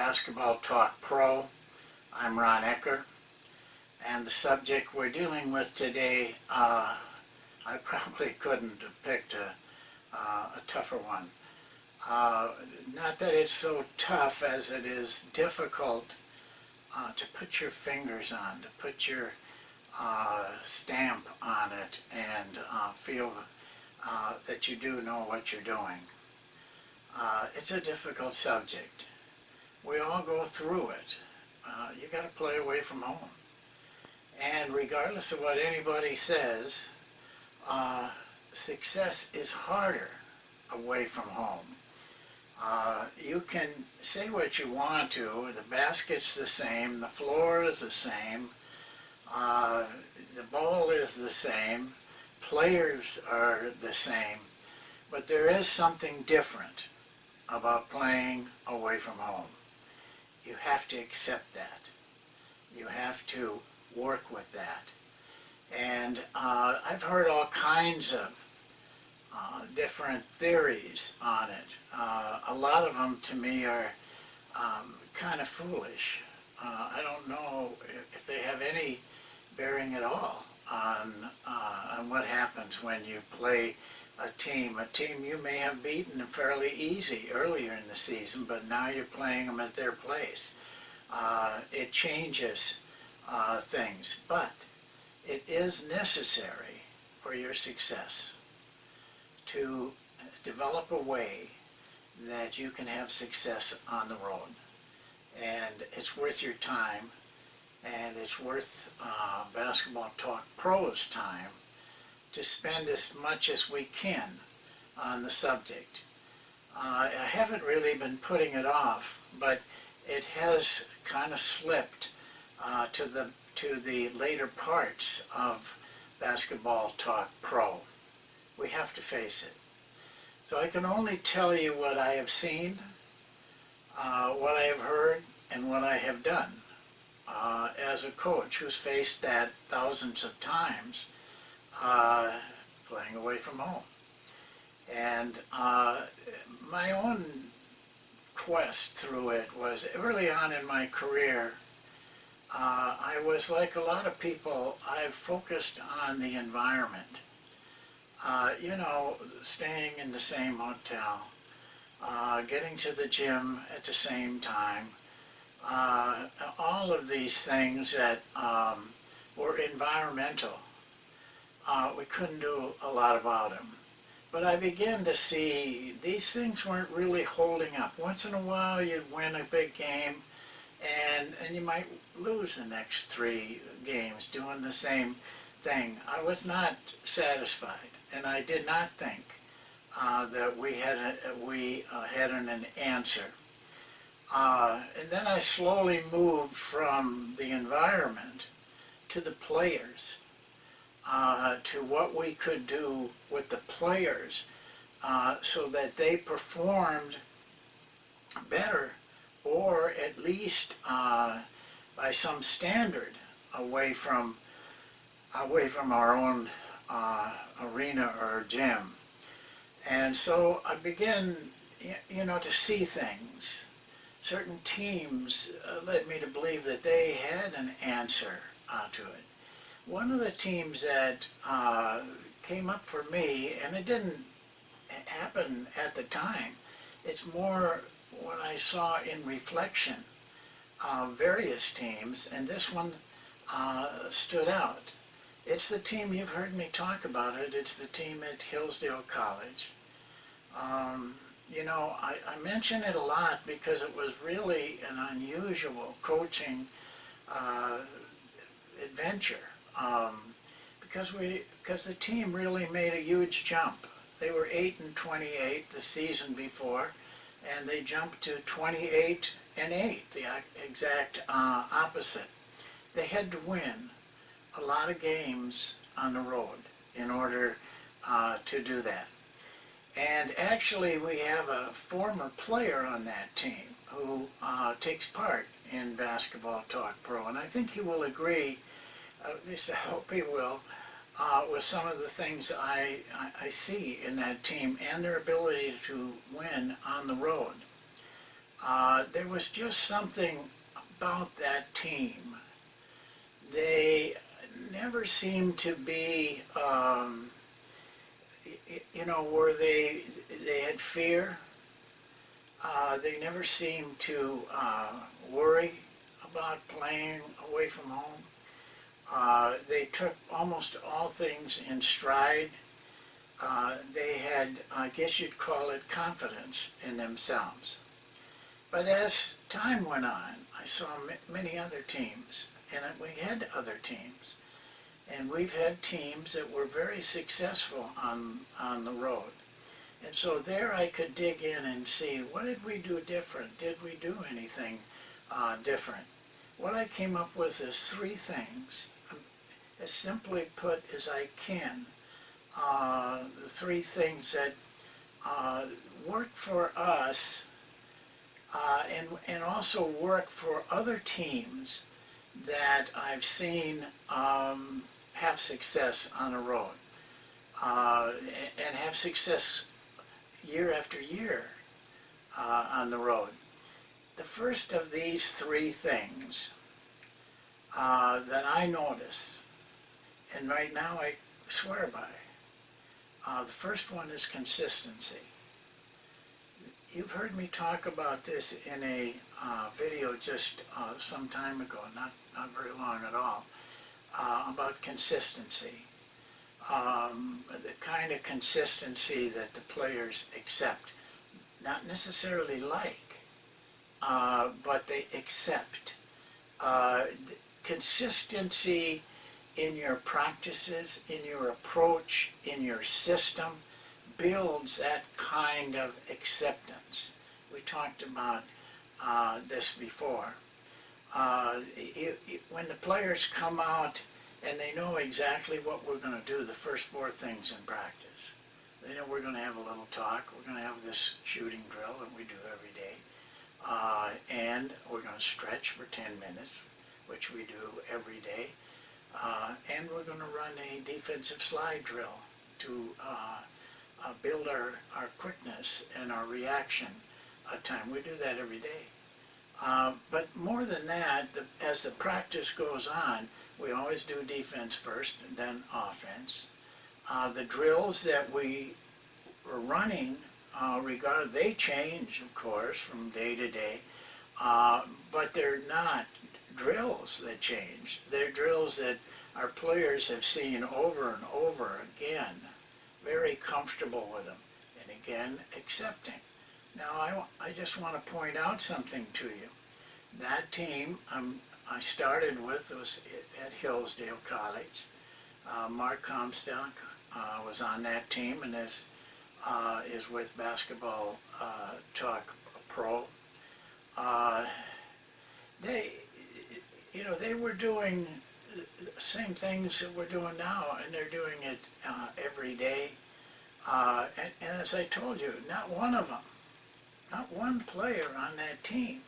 Basketball Talk Pro. I'm Ron Ekker, and the subject we're dealing with today, I probably couldn't have picked a tougher one. Not that it's so tough as it is difficult to put your fingers on, to put your stamp on it and feel that you do know what you're doing. It's a difficult subject. We all go through it. You got to play away from home. And regardless of what anybody says, success is harder away from home. You can say what you want to. The basket's the same. The floor is the same. The ball is the same. Players are the same. But there is something different about playing away from home. You have to accept that. You have to work with that. And I've heard all kinds of different theories on it. A lot of them to me are kind of foolish. I don't know if they have any bearing at all on what happens when you play a team you may have beaten fairly easy earlier in the season, but now you're playing them at their place. It changes things, but it is necessary for your success to develop a way that you can have success on the road. And it's worth your time, and it's worth Basketball Talk Pro's time to spend as much as we can on the subject. I haven't really been putting it off, but it has kind of slipped to the later parts of Basketball Talk Pro. We have to face it. So I can only tell you what I have seen, what I have heard, and what I have done. As a coach who's faced that thousands of times, playing away from home. And my own quest through it was early on in my career. I was like a lot of people. I focused on the environment. Staying in the same hotel, getting to the gym at the same time, all of these things that were environmental. We couldn't do a lot about them. But I began to see these things weren't really holding up. Once in a while you'd win a big game, and you might lose the next 3 games doing the same thing. I was not satisfied, and I did not think that we had an answer. And then I slowly moved from the environment to the players. To what we could do with the players so that they performed better, or at least by some standard away from our own arena or gym. And so I began to see things. Certain teams led me to believe that they had an answer to it. One of the teams that came up for me, and it didn't happen at the time, it's more what I saw in reflection of various teams, and this one stood out. It's the team, you've heard me talk about it, it's the team at Hillsdale College. I mention it a lot because it was really an unusual coaching adventure. Because the team really made a huge jump. They were 8-28 the season before, and they jumped to 28-8, the exact opposite. They had to win a lot of games on the road in order to do that. And actually, we have a former player on that team who takes part in Basketball Talk Pro, and I think he will agree. At least I hope he will, with some of the things I see in that team and their ability to win on the road. there was just something about that team. They never seemed to be, where they had fear. They never seemed to worry about playing away from home. They took almost all things in stride. They had, I guess you'd call it, confidence in themselves. But as time went on, I saw many other teams, and we had other teams. And we've had teams that were very successful on the road. And so there I could dig in and see, what did we do different? Did we do anything different? What I came up with is three things, as simply put as I can. The three things that worked for us and also work for other teams that I've seen have success on the road and have success year after year on the road. The first of these three things that I notice, and right now I swear by, the first one is consistency. You've heard me talk about this in a video just some time ago, not very long at all, about consistency. The kind of consistency that the players accept, not necessarily like, but they accept. Consistency in your practices, in your approach, in your system, builds that kind of acceptance. We talked about this before. When the players come out and they know exactly what we're going to do, the first four things in practice. They know we're going to have a little talk, we're going to have this shooting drill that we do every day, and we're going to stretch for 10 minutes, which we do every day, and we're going to run a defensive slide drill to build our quickness and our reaction time. We do that every day. But more than that, as the practice goes on, we always do defense first and then offense. The drills that we are running, they change, of course, from day to day, but they're not drills that change. They're drills that our players have seen over and over again, very comfortable with them, and again, accepting. Now, I just want to point out something to you. That team I started with was at Hillsdale College. Mark Comstock was on that team and is with Basketball Talk Pro. They were doing the same things that we're doing now, and they're doing it every day. And as I told you, not one of them, not one player on that team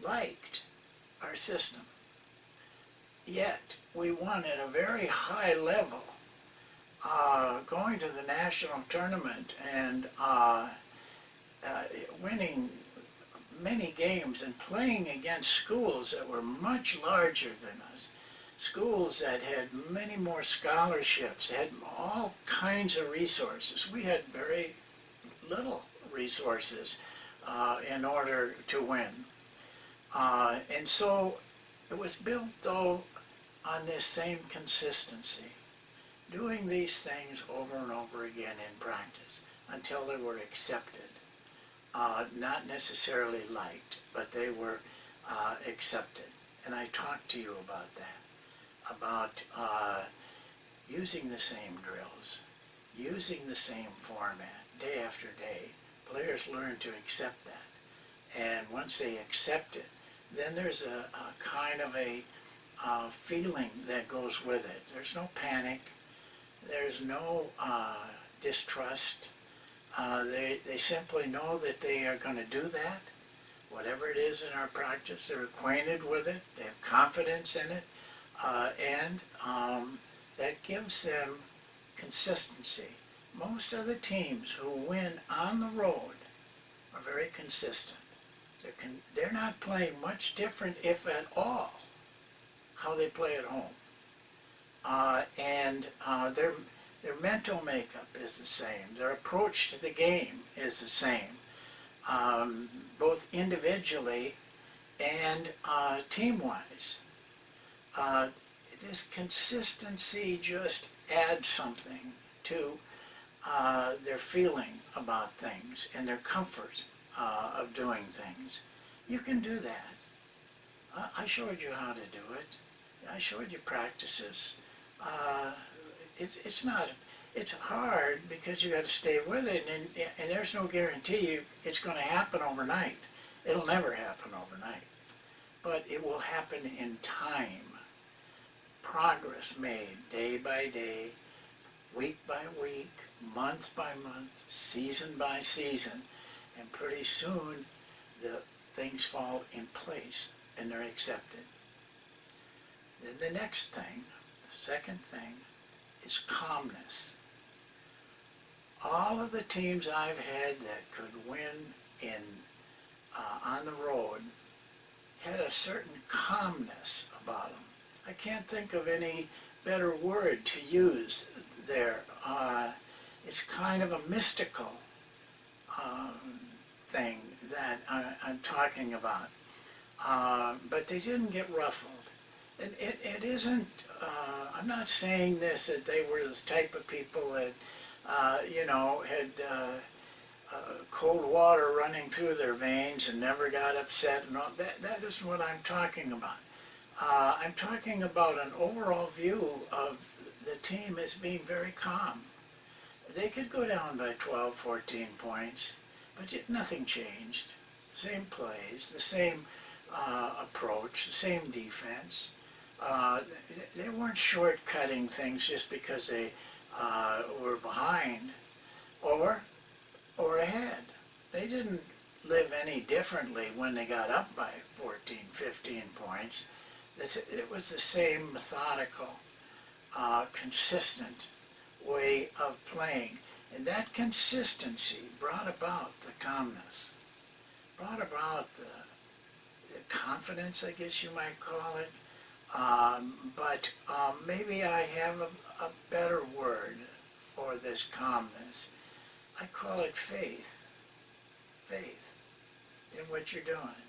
liked our system. Yet we won at a very high level, going to the national tournament and winning many games and playing against schools that were much larger than us, schools that had many more scholarships, had all kinds of resources. We had very little resources in order to win. And so it was built, though, on this same consistency, doing these things over and over again in practice until they were accepted. Not necessarily liked, but they were accepted. And I talked to you about that, about using the same drills, using the same format day after day. Players learn to accept that. And once they accept it, then there's a kind of a feeling that goes with it. There's no panic. There's no distrust. They simply know that they are going to do that. Whatever it is in our practice, they're acquainted with it. They have confidence in it. And that gives them consistency. Most of the teams who win on the road are very consistent. They're not playing much different, if at all, how they play at home. And their mental makeup is the same. Their approach to the game is the same, both individually and team-wise. This consistency just adds something to their feeling about things and their comfort of doing things. You can do that. I showed you how to do it. I showed you practices. It's hard because you got to stay with it, and there's no guarantee it's going to happen overnight. It'll never happen overnight, but it will happen in time. Progress made day by day, week by week, month by month, season by season, and pretty soon the things fall in place and they're accepted. Then the next thing, the second thing, is calmness. All of the teams I've had that could win on the road had a certain calmness about them. I can't think of any better word to use there. It's kind of a mystical thing that I'm talking about. But they didn't get ruffled. It isn't, I'm not saying this, that they were the type of people that, had cold water running through their veins and never got upset and all. That isn't what I'm talking about. I'm talking about an overall view of the team as being very calm. They could go down by 12, 14 points, but nothing changed. Same plays, the same approach, the same defense. They weren't shortcutting things just because they were behind or ahead. They didn't live any differently when they got up by 14, 15 points. It was the same methodical, consistent way of playing. And that consistency brought about the calmness, brought about the confidence, I guess you might call it. But maybe I have a better word for this calmness. I call it faith. Faith in what you're doing.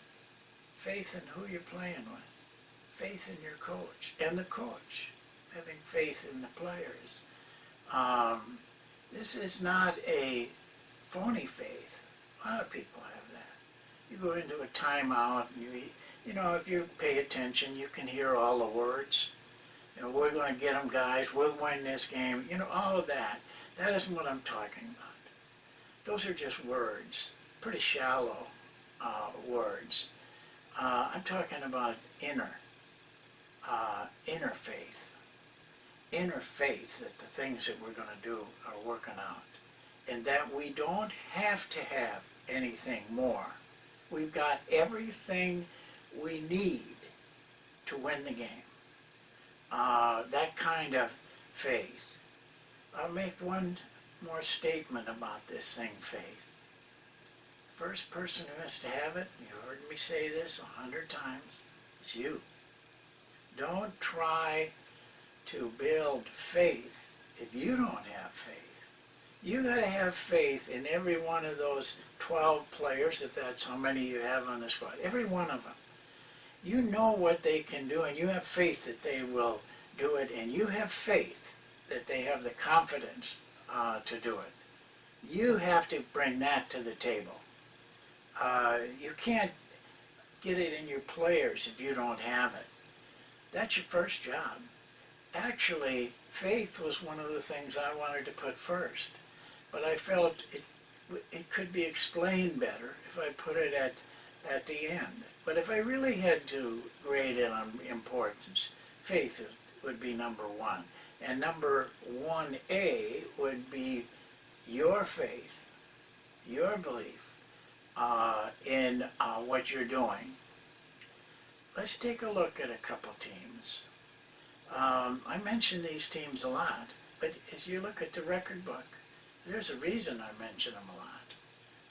Faith in who you're playing with. Faith in your coach and the coach. Having faith in the players. This is not a phony faith. A lot of people have that. You go into a timeout and if you pay attention, you can hear all the words. We're going to get them, guys. We'll win this game. All of that. That isn't what I'm talking about. Those are just words, pretty shallow words. I'm talking about inner faith. Inner faith that the things that we're going to do are working out. And that we don't have to have anything more. We've got everything we need to win the game. That kind of faith. I'll make one more statement about this thing, faith. First person who has to have it, you heard me say this 100 times, is you. Don't try to build faith if you don't have faith. You got to have faith in every one of those 12 players, if that's how many you have on the squad. Every one of them. You know what they can do, and you have faith that they will do it, and you have faith that they have the confidence to do it. You have to bring that to the table. You can't get it in your players if you don't have it. That's your first job. Actually, faith was one of the things I wanted to put first, but I felt it could be explained better if I put it at the end. But if I really had to grade it on importance, faith would be number one. And number 1A would be your faith, your belief in what you're doing. Let's take a look at a couple teams. I mention these teams a lot, but as you look at the record book, there's a reason I mention them a lot.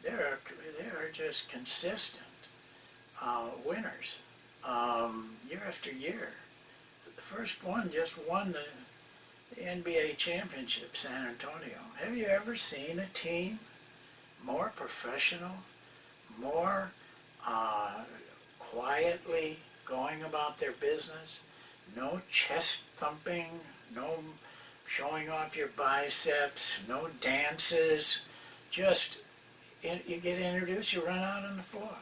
They are just consistent. winners year after year. The first one just won the NBA championship, San Antonio. Have you ever seen a team more professional, more quietly going about their business? No chest thumping, no showing off your biceps, no dances. Just you get introduced, you run out on the floor.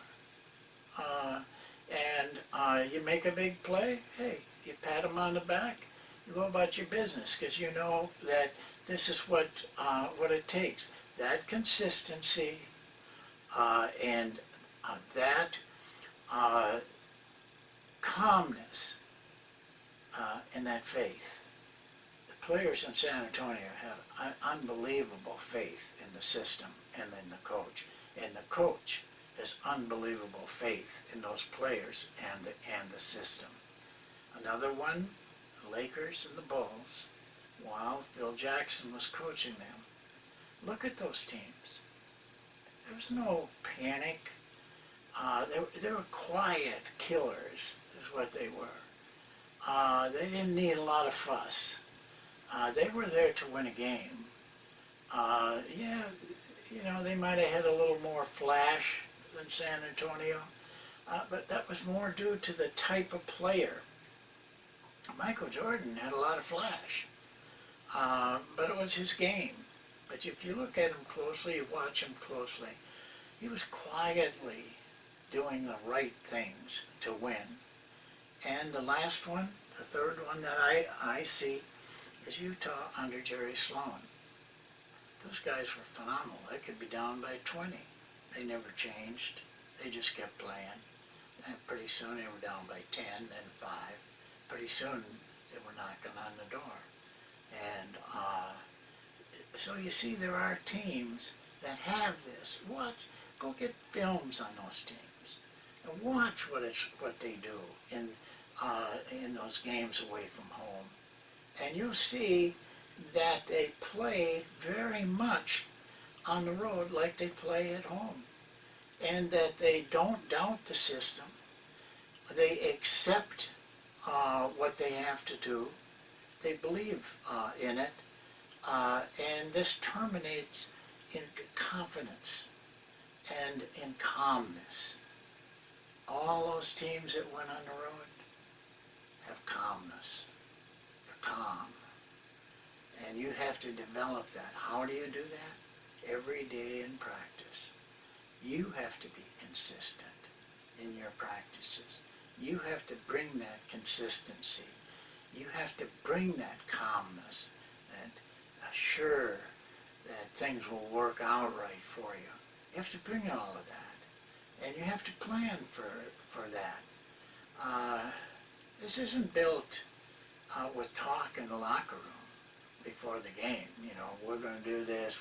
And you make a big play, hey, you pat them on the back, you go about your business because you know that this is what it takes. That consistency and that calmness and that faith. The players in San Antonio have unbelievable faith in the system and in the coach. And the coach has unbelievable faith in those players and the system. Another one, the Lakers and the Bulls, while Phil Jackson was coaching them. Look at those teams. There was no panic. They were quiet killers, is what they were. They didn't need a lot of fuss. They were there to win a game. Yeah, you know, they might have had a little more flash than San Antonio, but that was more due to the type of player. Michael Jordan had a lot of flash, but it was his game. But if you look at him closely, you watch him closely, he was quietly doing the right things to win. And the last one, the third one that I see, is Utah under Jerry Sloan. Those guys were phenomenal. They could be down by 20. They never changed. They just kept playing. And pretty soon they were down by 10, then 5. Pretty soon they were knocking on the door. And so you see, there are teams that have this. Go get films on those teams and watch what they do in those games away from home. And you'll see that they play very much on the road like they play at home, and that they don't doubt the system. They accept what they have to do. They believe in it, and this terminates in confidence and in calmness. All those teams that went on the road have calmness. They're calm. And you have to develop that. How do you do that? Every day in practice. You have to be consistent in your practices. You have to bring that consistency. You have to bring that calmness and assure that things will work out right for you. You have to bring all of that. And you have to plan for that. This isn't built with talk in the locker room before the game. You know, we're going to do this,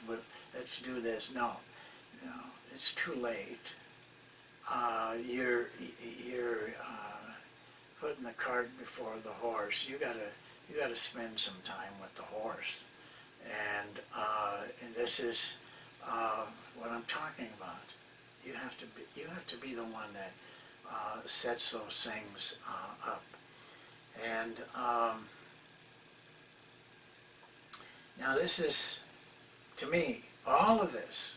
let's do this. No, it's too late. You're putting the cart before the horse. You gotta spend some time with the horse, and this is what I'm talking about. You have to be the one that sets those things up, and now this is, to me, all of this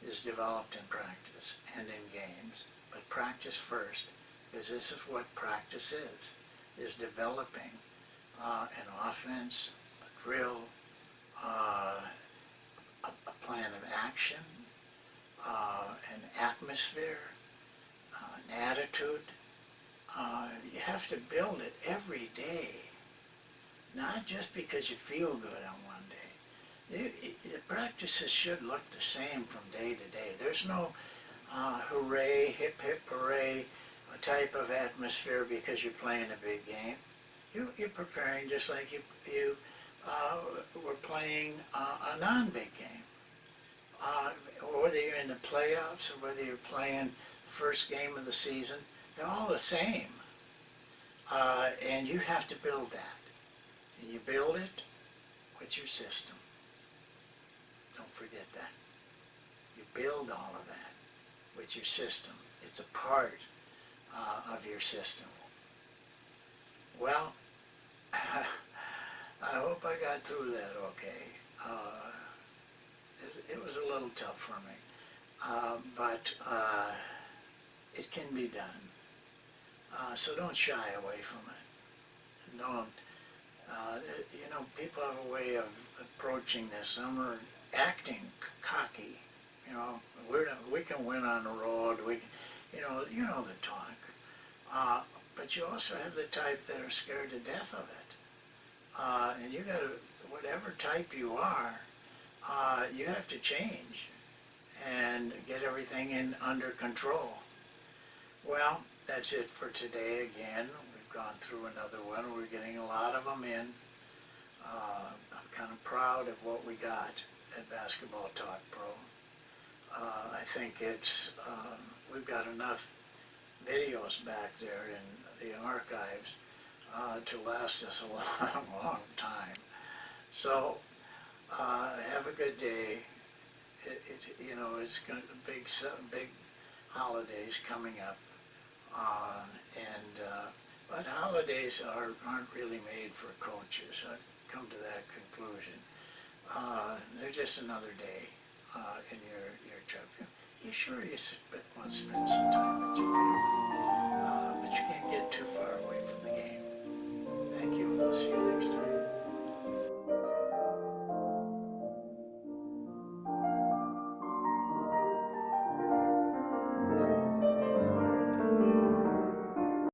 is developed in practice and in games, but practice first, because this is what practice is developing an offense, a drill, a plan of action, an atmosphere, an attitude. You have to build it every day, not just because you feel good on one day. The practices should look the same from day to day. There's no hooray, hip hip hooray type of atmosphere because you're playing a big game. You're preparing just like you were playing a non-big game. Whether you're in the playoffs or whether you're playing the first game of the season, they're all the same. And you have to build that. And you build it with your system. Don't forget that. You build all of that with your system. It's a part of your system. Well, I hope I got through that okay. It was a little tough for me, but it can be done. So don't shy away from it. Don't, you know, people have a way of approaching this. Some are acting cocky. You know, we can win on the road. You know the talk. But you also have the type that are scared to death of it. And you got to, whatever type you are, you have to change and get everything under control. Well, that's it for today again. We've gone through another one. We're getting a lot of them in. I'm kind of proud of what we got at Basketball Talk Pro. I think we've got enough videos back there in the archives to last us a long, long time. So have a good day. You know, it's got big holidays coming up, but holidays aren't really made for coaches. I've come to that conclusion. They're just another day in your trip. You sure you want to spend some time with your family?